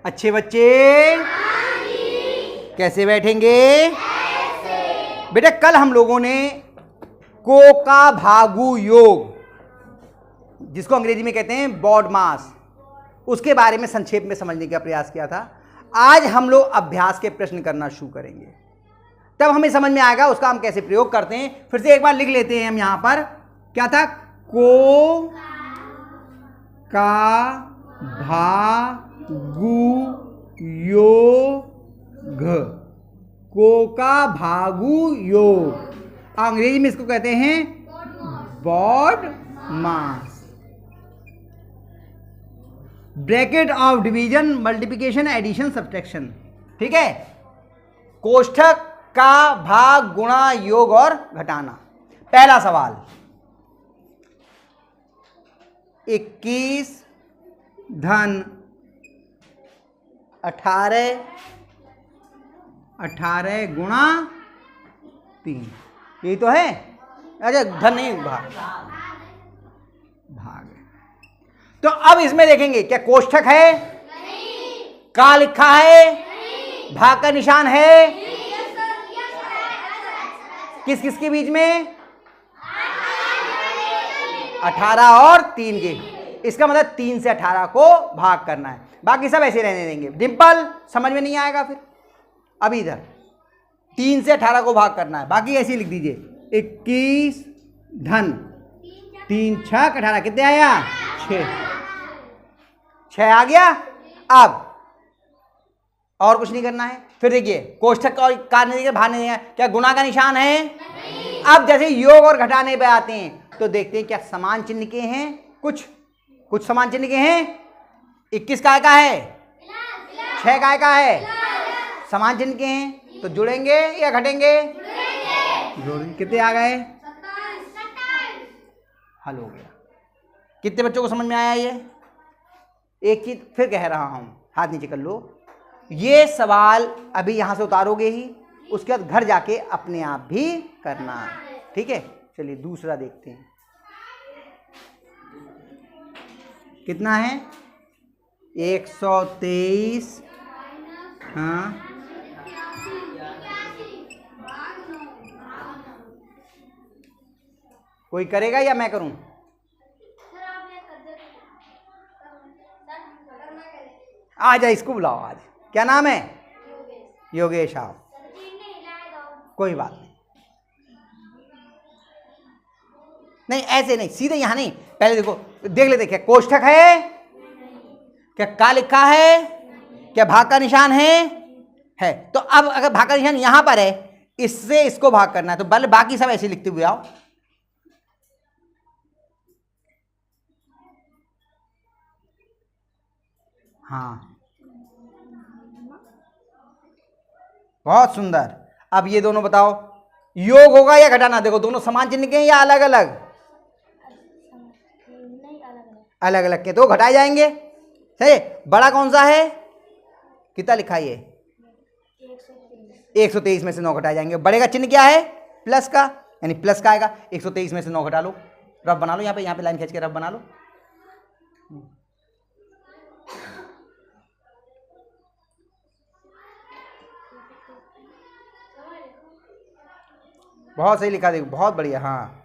अच्छे बच्चे कैसे बैठेंगे? बेटा कल हम लोगों ने को का भागु योग, जिसको अंग्रेजी में कहते हैं बॉड मास, उसके बारे में संक्षेप में समझने का प्रयास किया था। आज हम लोग अभ्यास के प्रश्न करना शुरू करेंगे, तब हमें समझ में आएगा उसका हम कैसे प्रयोग करते हैं। फिर से एक बार लिख लेते हैं हम यहां पर, क्या था? को का भागु योग, को का भागु योग, अंग्रेजी में इसको कहते हैं BODMAS. Bracket of division, multiplication, addition, subtraction. ठीक है, कोष्ठक का भाग, गुणा, योग और घटाना। पहला सवाल, 21 धन 18, 18 गुणा 3, यही तो है। अच्छा धन नहीं, भाग भाग। तो अब इसमें देखेंगे क्या कोष्ठक है? नहीं। का लिखा है? नहीं। भाग का निशान है? नहीं। किस किस के बीच में? 18 और 3 के। इसका मतलब 3 से 18 को भाग करना है, बाकी सब ऐसे रहने देंगे। डिंपल समझ में नहीं आएगा फिर। अभी इधर 3 से 18 को भाग करना है, बाकी ऐसे ही लिख दीजिए। 21 धन 3 6 18, कितने आया? 6 आ गया। अब और कुछ नहीं करना है। फिर देखिए कोष्ठक और का नहीं देंगे, भाग नहीं देंगे, क्या गुणा का निशान है? नहीं। अब जैसे योग और घटाने पे आते हैं तो देखते हैं क्या समान चिन्ह के हैं। कुछ समान चिन्ह के हैं। 21 काय का है? 6 काय का है? समान चिन्ह के हैं तो जुड़ेंगे या घटेंगे? जुड़ेंगे। कितने आ गए? 27। हल हो गया। कितने बच्चों को समझ में आया? ये एक चीज फिर कह रहा हूं, हाथ नीचे कर लो। ये सवाल अभी यहां से उतारोगे ही, उसके बाद घर जाके अपने आप भी करना है। ठीक है, चलिए दूसरा देखते हैं। कितना है? 123। हाँ, कोई करेगा या मैं करूं? आ जा, इसको बुलाओ आज। क्या नाम है? योगेश। आप कोई बात नहीं, नहीं ऐसे नहीं, सीधे यहां नहीं, पहले देखो, देख लेते क्या कोष्ठक है? क्या का लिखा है? क्या भाग का निशान है? तो अब अगर भाग का निशान यहां पर है, इससे इसको भाग करना है, तो बल बाकी सब ऐसे लिखते हुए आओ। हाँ बहुत सुंदर। अब ये दोनों बताओ, योग होगा या घटाना? देखो दोनों समान चिन्ह के हैं या अलग अलग? अलग अलग के, तो घटाए जाएंगे। सही। बड़ा कौन सा है? कितना लिखा है? 123 में से 9 घटाए जाएंगे। बड़े का चिन्ह क्या है? प्लस का, यानी प्लस का आएगा। 123 में से 9 घटा लो, रफ बना लो। यहाँ पे लाइन खींच के रफ बना लो। बहुत सही लिखा, देखो बहुत बढ़िया। हाँ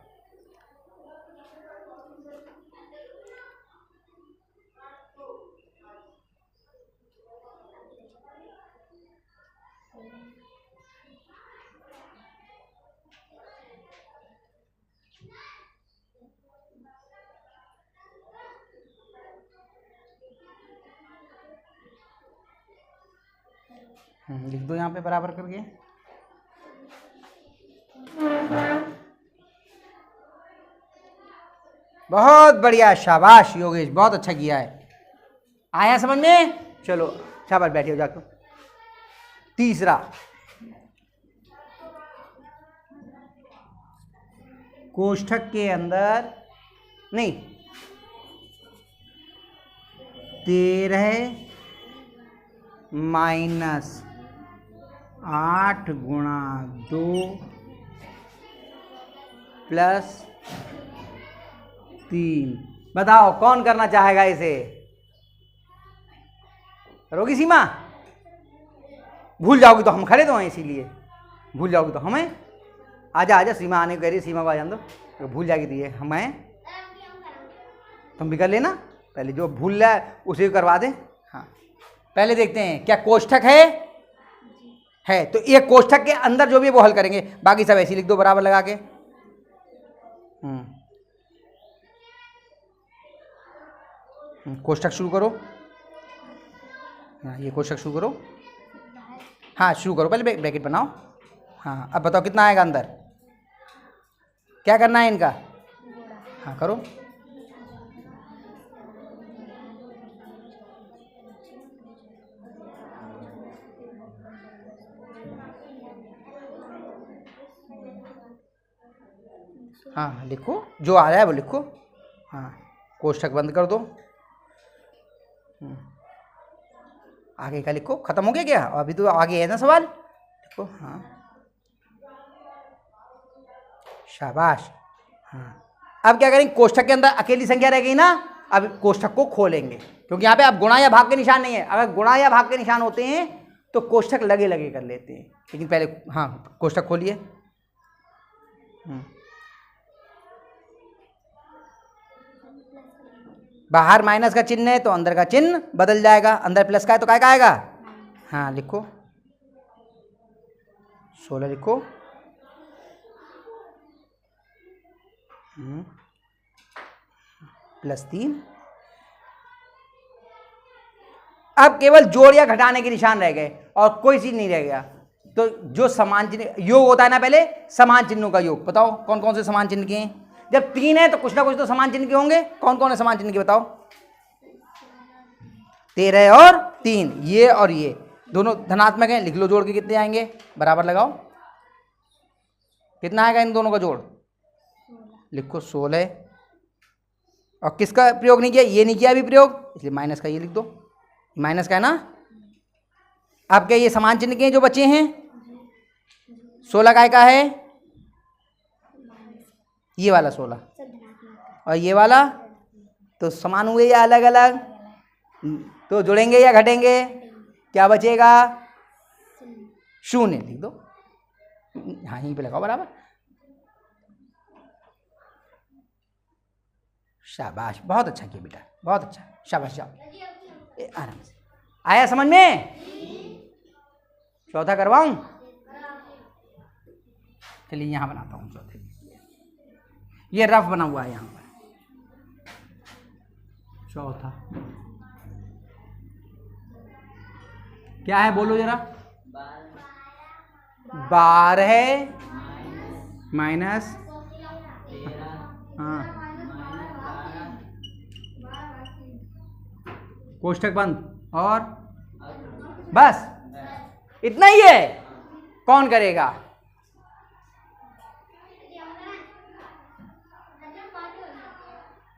लिख दो यहाँ पे बराबर करके। बहुत बढ़िया, शाबाश योगेश, बहुत अच्छा किया है। आया समझ में? चलो शाबाश, बैठिए जाकर। तीसरा, कोष्ठक के अंदर नहीं, 13 माइनस 8 गुणा 2 प्लस 3। बताओ कौन करना चाहेगा इसे? करोगी सीमा? भूल जाओगी तो हम खड़े तो हैं, इसीलिए भूल जाओगी तो हमें। आजा आजा, सीमा आने को कह रही है, सीमा को आ जान दो, तो भूल जाएगी तो ये हमें। तुम भी कर लेना, पहले जो भूल रहा है उसे भी करवा दे। हाँ, पहले देखते हैं क्या कोष्ठक है तो ये कोष्ठक के अंदर जो भी है वो हल करेंगे, बाकी सब ऐसे लिख दो बराबर लगा के। कोष्ठक शुरू करो। हाँ, ये कोष्ठक शुरू करो। हाँ शुरू करो, पहले ब्रैकेट बनाओ। हाँ अब बताओ कितना आएगा अंदर, क्या करना है इनका? हाँ करो। हाँ लिखो, जो आ रहा है वो लिखो। हाँ कोष्ठक बंद कर दो। आगे का लिखो, खत्म हो गया क्या? अभी तो आगे है ना सवाल, लिखो। हाँ शाबाश। हाँ अब क्या करेंगे, कोष्ठक के अंदर अकेली संख्या रह गई ना, अब कोष्ठक को खोलेंगे, क्योंकि यहाँ पे अब गुणा या भाग के निशान नहीं है। अगर गुणा या भाग के निशान होते हैं तो कोष्ठक लगे लगे कर लेते हैं, लेकिन पहले हाँ कोष्ठक खोलिए। बाहर माइनस का चिन्ह है तो अंदर का चिन्ह बदल जाएगा, अंदर प्लस का है तो काय का आएगा? हाँ लिखो 16 लिखो। +3। अब केवल जोड़ या घटाने के निशान रह गए और कोई चीज नहीं रह गया। तो जो समान चिन्ह योग होता है ना, पहले समान चिन्हों का योग बताओ कौन कौन से समान चिन्ह के हैं। जब 3 है तो कुछ ना कुछ तो समान चिन्ह के होंगे, कौन कौन है समान चिन्ह के बताओ? 13 और 3, ये और ये दोनों धनात्मक हैं, लिख लो जोड़ के कितने आएंगे, बराबर लगाओ। कितना आएगा इन दोनों का जोड़? लिखो 16। और किसका प्रयोग नहीं किया? ये नहीं किया अभी प्रयोग, इसलिए माइनस का ये लिख दो, माइनस का है ना। अब क्या ये समान चिन्ह के जो बचे हैं? 16 काय का है? ये वाला 16 और ये वाला, तो समान हुए या अलग अलग? तो जुड़ेंगे या घटेंगे? क्या बचेगा? 0 लिख दो। हाँ यहीं पे लगाओ बराबर। शाबाश, बहुत अच्छा किया बेटा, बहुत अच्छा, शाबाश जाओ आराम से। आया समझ में? चौथा करवाऊं? चलिए यहां बनाता हूं चौथे, ये रफ बना हुआ है यहां पर। चौथा क्या है बोलो जरा? 12 माइनस, हाँ कोष्ठक बंद और बस इतना ही है। कौन करेगा?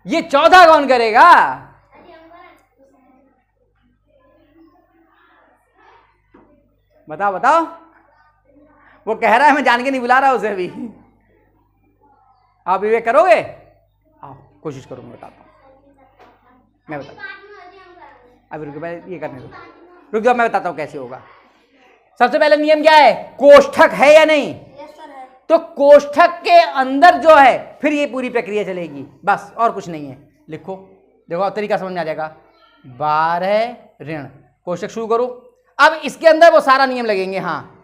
ये 14 कौन करेगा? बताओ बताओ। वो कह रहा है मैं जान के नहीं बुला रहा उसे अभी। आप विवेक करोगे? आओ कोशिश करो, मैं बताता हूं, मैं बताता हूं। अभी रुको, ये करने दो, रुक जाओ, मैं बताता हूं कैसे होगा। सबसे पहले नियम क्या है? कोष्ठक है या नहीं? तो कोष्ठक के अंदर जो है फिर ये पूरी प्रक्रिया चलेगी, बस और कुछ नहीं है। लिखो, देखो तरीका समझ में आ जाएगा। 12 ऋण, कोष्ठक शुरू करो। अब इसके अंदर वो सारा नियम लगेंगे। हाँ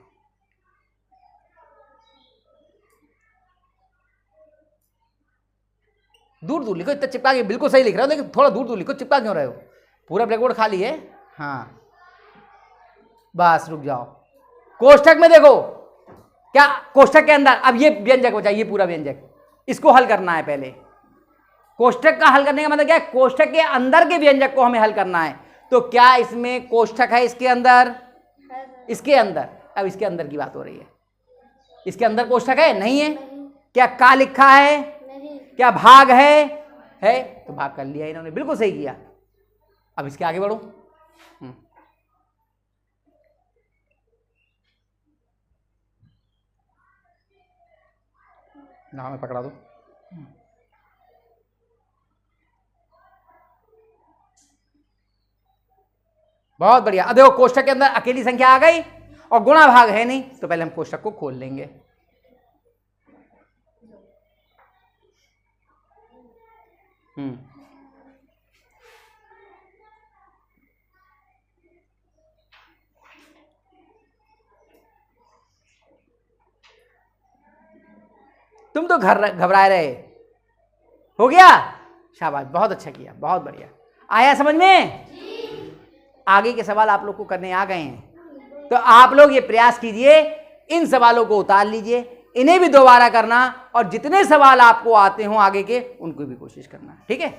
दूर दूर लिखो, इतना चिपका के बिल्कुल सही लिख रहे हो, लेकिन थोड़ा दूर दूर लिखो, चिपका क्यों रहे हो? पूरा ब्लैकबोर्ड खाली है। हाँ बस रुक जाओ। कोष्ठक में देखो क्या, कोष्ठक के अंदर अब ये व्यंजक बचा, ये पूरा व्यंजक, इसको हल करना है पहले। कोष्ठक का हल करने का मतलब क्या है? कोष्ठक के अंदर के व्यंजक को हमें हल करना है। तो क्या इसमें कोष्ठक है? इसके अंदर, इसके अंदर, अब इसके अंदर की बात हो रही है। इसके अंदर कोष्ठक है? नहीं है। क्या का लिखा है? क्या भाग है? तो भाग कर लिया इन्होंने, बिल्कुल सही किया। अब इसके आगे बढ़ो। नाम में पकड़ा दो। बहुत बढ़िया। अब देखो कोष्ठक के अंदर अकेली संख्या आ गई और गुणा भाग है नहीं, तो पहले हम कोष्ठक को खोल लेंगे। तुम तो घबराए रहे। हो गया, शाबाश, बहुत अच्छा किया, बहुत बढ़िया। आया समझ में? आगे के सवाल आप लोग को करने आ गए हैं, तो आप लोग ये प्रयास कीजिए, इन सवालों को उतार लीजिए, इन्हें भी दोबारा करना, और जितने सवाल आपको आते हों आगे के, उनको भी कोशिश करना। ठीक है?